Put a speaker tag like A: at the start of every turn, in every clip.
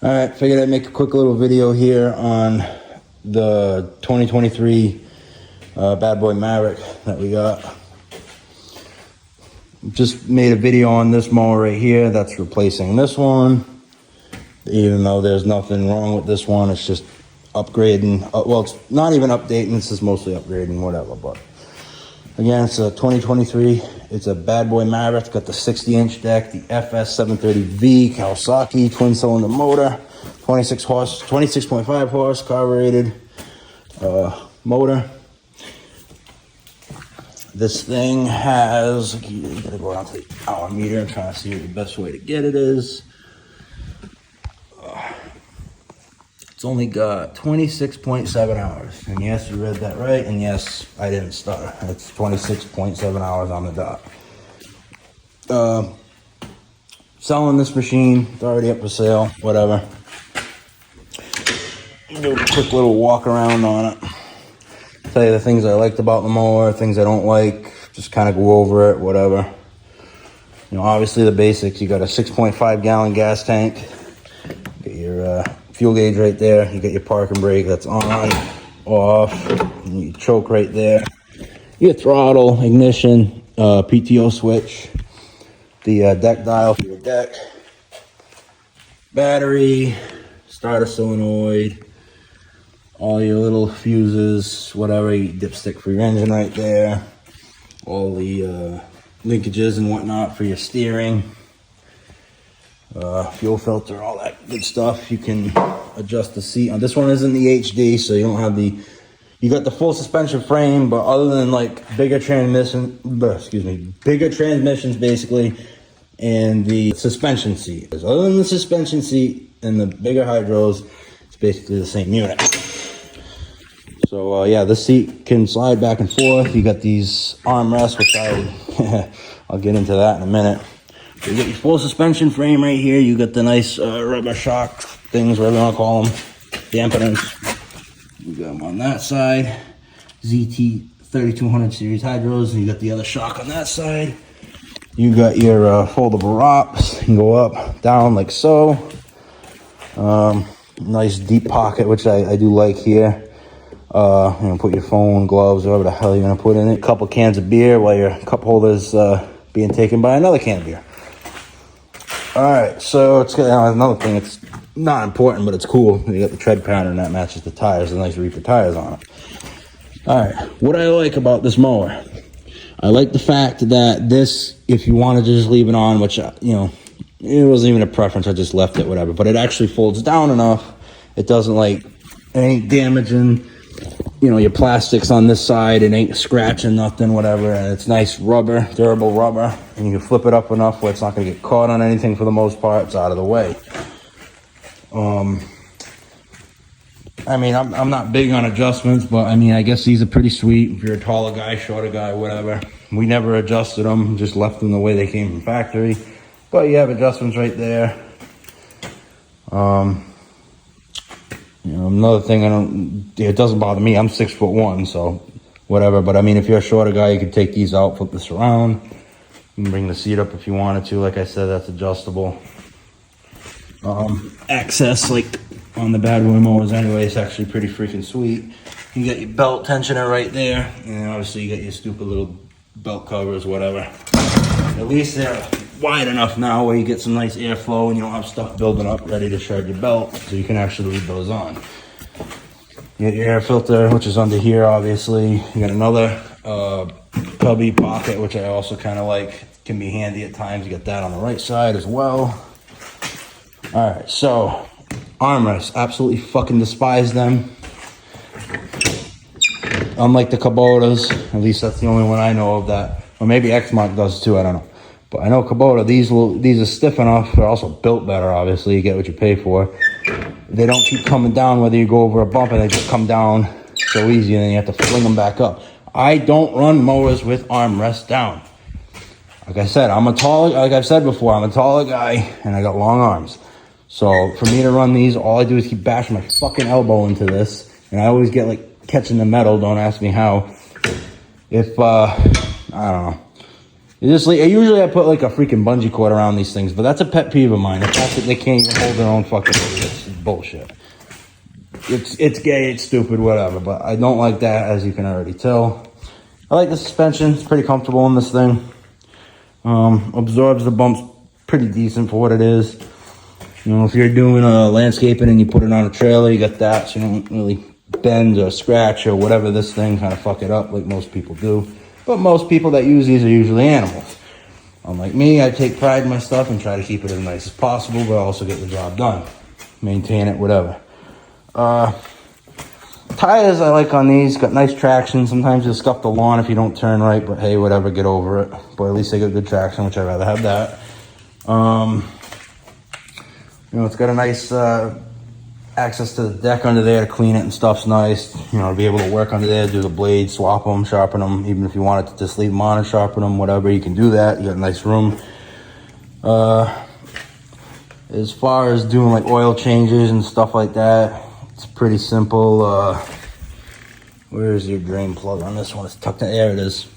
A: All right, figured I'd make a quick little video here on the 2023 bad boy Maverick that we got. Just made a video on this mower right here that's replacing this one. Even though there's nothing wrong with this one, it's just upgrading. Well, it's not even updating, this is mostly upgrading, whatever. But again, it's a 2023. It's a bad boy Maverick. It's got the 60-inch deck, the FS730V Kawasaki twin-cylinder motor, 26.5 horse carbureted motor. This thing has, you gotta go down to the hour meter and try to see what the best way to get it is. It's only got 26.7 hours. And yes, you read that right. And yes, I didn't stutter. It's 26.7 hours on the dot. Selling this machine. It's already up for sale. Whatever. Do a quick little walk around on it. Tell you the things I liked about the mower, things I don't like. Just kind of go over it, whatever. You know, obviously the basics. You got a 6.5 gallon gas tank. Get your fuel gauge right there. You got your parking brake that's on, off, and you choke right there. Your throttle, ignition, PTO switch, the deck dial for your deck, battery, starter solenoid, all your little fuses, whatever, your dipstick for your engine right there, all the linkages and whatnot for your steering. Fuel filter, all that good stuff. You can adjust the seat. This one isn't the HD, so you don't have the, you got the full suspension frame, but other than like bigger transmissions basically, and the suspension seat. Other than the suspension seat and the bigger hydros, it's basically the same unit. So yeah, this seat can slide back and forth. You got these armrests, which I'll get into that in a minute. So you got your full suspension frame right here. You got the nice rubber shock things, whatever you want to call them, dampeners. You got them on that side. ZT 3200 series hydros, and you got the other shock on that side. You got your foldable ROPS. You can go up, down like so. Nice deep pocket, which I do like here. You know, put your phone, gloves, whatever the hell you're gonna put in it. A couple cans of beer while your cup holder's being taken by another can of beer. All right, so it's got another thing. It's not important, but it's cool. You got the tread pattern that matches the tires. The nice reefer tires on it. All right, what I like about this mower, I like the fact that this, if you want to just leave it on, which you know, it wasn't even a preference. I just left it, whatever. But it actually folds down enough. It doesn't like, it ain't damaging, you know, your plastics on this side. It ain't scratching nothing, whatever. And it's nice rubber, durable rubber. And you can flip it up enough where it's not going to get caught on anything for the most part. It's out of the way. I mean, I'm not big on adjustments, but I mean, I guess these are pretty sweet. If you're a taller guy, shorter guy, whatever. We never adjusted them, just left them the way they came from factory. But you have adjustments right there. You know, another thing, it doesn't bother me. I'm 6'1", so whatever. But I mean, if you're a shorter guy, you can take these out, flip this around. You can bring the seat up if you wanted to. Like I said, that's adjustable. Access, like on the bad boy mowers anyway, it's actually pretty freaking sweet. You got your belt tensioner right there. And obviously you got your stupid little belt covers, whatever. At least they're wide enough now where you get some nice airflow and you don't have stuff building up ready to shred your belt, so you can actually leave those on. You got your air filter, which is under here, obviously. You got another cubby pocket, which I also kind of like. Can be handy at times. You got that on the right side as well. All right, so armrests, absolutely fucking despise them. Unlike the Kubotas, at least that's the only one I know of that, or maybe Xmark does too, I don't know. But I know Kubota, these are stiff enough. They're also built better, obviously. You get what you pay for. They don't keep coming down whether you go over a bump, and they just come down so easy, and then you have to fling them back up. I don't run mowers with armrests down. Like I said, like I've said before, I'm a taller guy, and I got long arms. So for me to run these, all I do is keep bashing my fucking elbow into this, and I always get like catching the metal. Don't ask me how. If I don't know. Usually I put like a freaking bungee cord around these things, but that's a pet peeve of mine. The fact that they can't even hold their own fucking bullshit is bullshit. It's gay, it's stupid, whatever, but I don't like that, as you can already tell. I like the suspension. It's pretty comfortable in this thing. Absorbs the bumps pretty decent for what it is. You know, if you're doing landscaping and you put it on a trailer, you got that, so you don't really bend or scratch or whatever this thing, kind of fuck it up like most people do. But most people that use these are usually animals. Unlike me, I take pride in my stuff and try to keep it as nice as possible, but also get the job done. Maintain it, whatever. Tires I like on these, got nice traction. Sometimes you'll scuff the lawn if you don't turn right, but hey, whatever, get over it. But at least they got good traction, which I'd rather have that. You know, it's got a nice access to the deck under there to clean it and stuff's nice. You know, to be able to work under there, do the blades, swap them, sharpen them. Even if you wanted to just leave them on and sharpen them, whatever, you can do that. You got a nice room. As far as doing like oil changes and stuff like that, it's pretty simple. Where's your drain plug on this one? It's tucked in. There it is.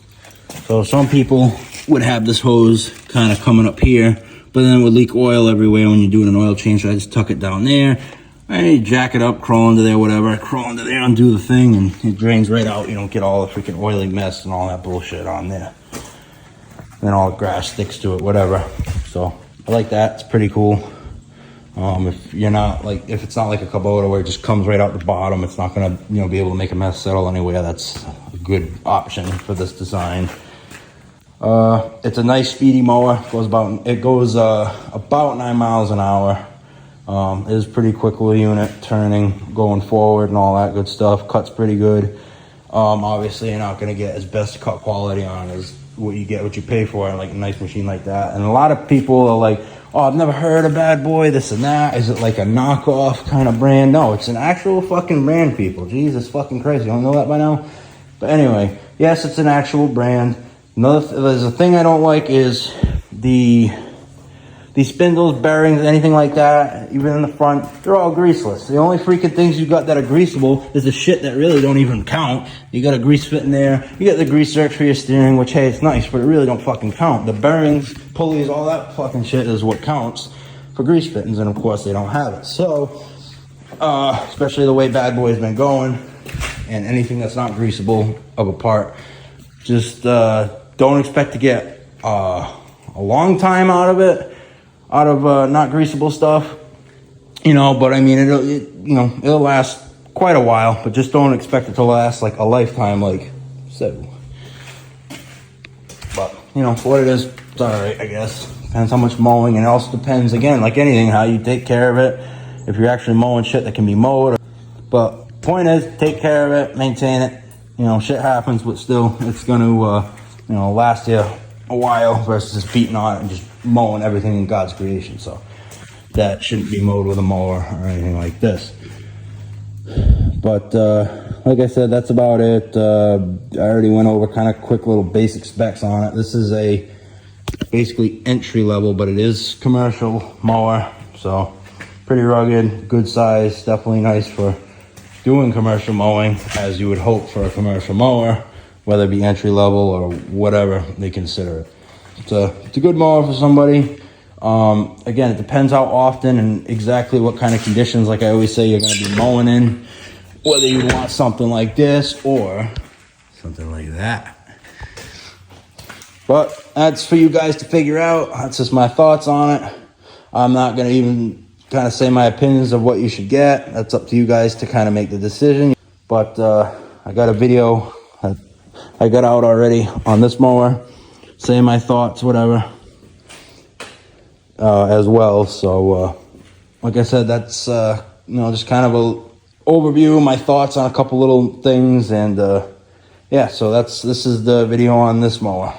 A: So some people would have this hose kind of coming up here, but then it would leak oil everywhere when you're doing an oil change. So I just tuck it down there. I jack it up, crawl into there, whatever. I crawl into there, undo the thing, and it drains right out. You don't get all the freaking oily mess and all that bullshit on there. Then all the grass sticks to it, whatever. So I like that. It's pretty cool. If you're not like, if it's not like a Kubota where it just comes right out the bottom, it's not gonna, you know, be able to make a mess settle anywhere. That's a good option for this design. It's a nice speedy mower. It goes about 9 miles an hour. It is pretty quick little unit, turning, going forward and all that good stuff. Cuts pretty good. Obviously you're not gonna get as best cut quality on as what you pay for, like a nice machine like that. And a lot of people are like, oh, I've never heard of Bad Boy, this and that. Is it like a knockoff kind of brand? No, it's an actual fucking brand, people. Jesus fucking Christ, you don't know that by now? But anyway, yes, it's an actual brand. There's a thing I don't like is these spindles, bearings, anything like that, even in the front, they're all greaseless. The only freaking things you got that are greasable is the shit that really don't even count. You got a grease fit in there. You got the grease zerk for your steering, which, hey, it's nice, but it really don't fucking count. The bearings, pulleys, all that fucking shit is what counts for grease fittings, and of course they don't have it. So, especially the way Bad Boy's been going, and anything that's not greasable of a part, just don't expect to get a long time out of it. Out of not greasable stuff, you know, but I mean, it'll last quite a while, but just don't expect it to last like a lifetime, like so. But you know, for what it is, it's all right, I guess. Depends how much mowing, and it also depends, again, like anything, how you take care of it. If you're actually mowing shit that can be mowed, but point is, take care of it, maintain it. You know, shit happens, but still, it's going to, you know, last you a while versus just beating on it and just mowing everything in God's creation. So that shouldn't be mowed with a mower or anything like this. But like I said, that's about it. I already went over kind of quick little basic specs on it. This is a basically entry level, but it is commercial mower, so pretty rugged, good size, definitely nice for doing commercial mowing, as you would hope for a commercial mower, whether it be entry level or whatever they consider it. It's a good mower for somebody. Again, it depends how often and exactly what kind of conditions, like I always say, you're going to be mowing in, whether you want something like this or something like that. But that's for you guys to figure out. That's just my thoughts on it. I'm not going to even kind of say my opinions of what you should get. That's up to you guys to kind of make the decision. But I got a video I got out already on this mower, saying my thoughts, whatever, as well. So like I said, that's just kind of a overview, my thoughts on a couple little things, and yeah, so this is the video on this mower.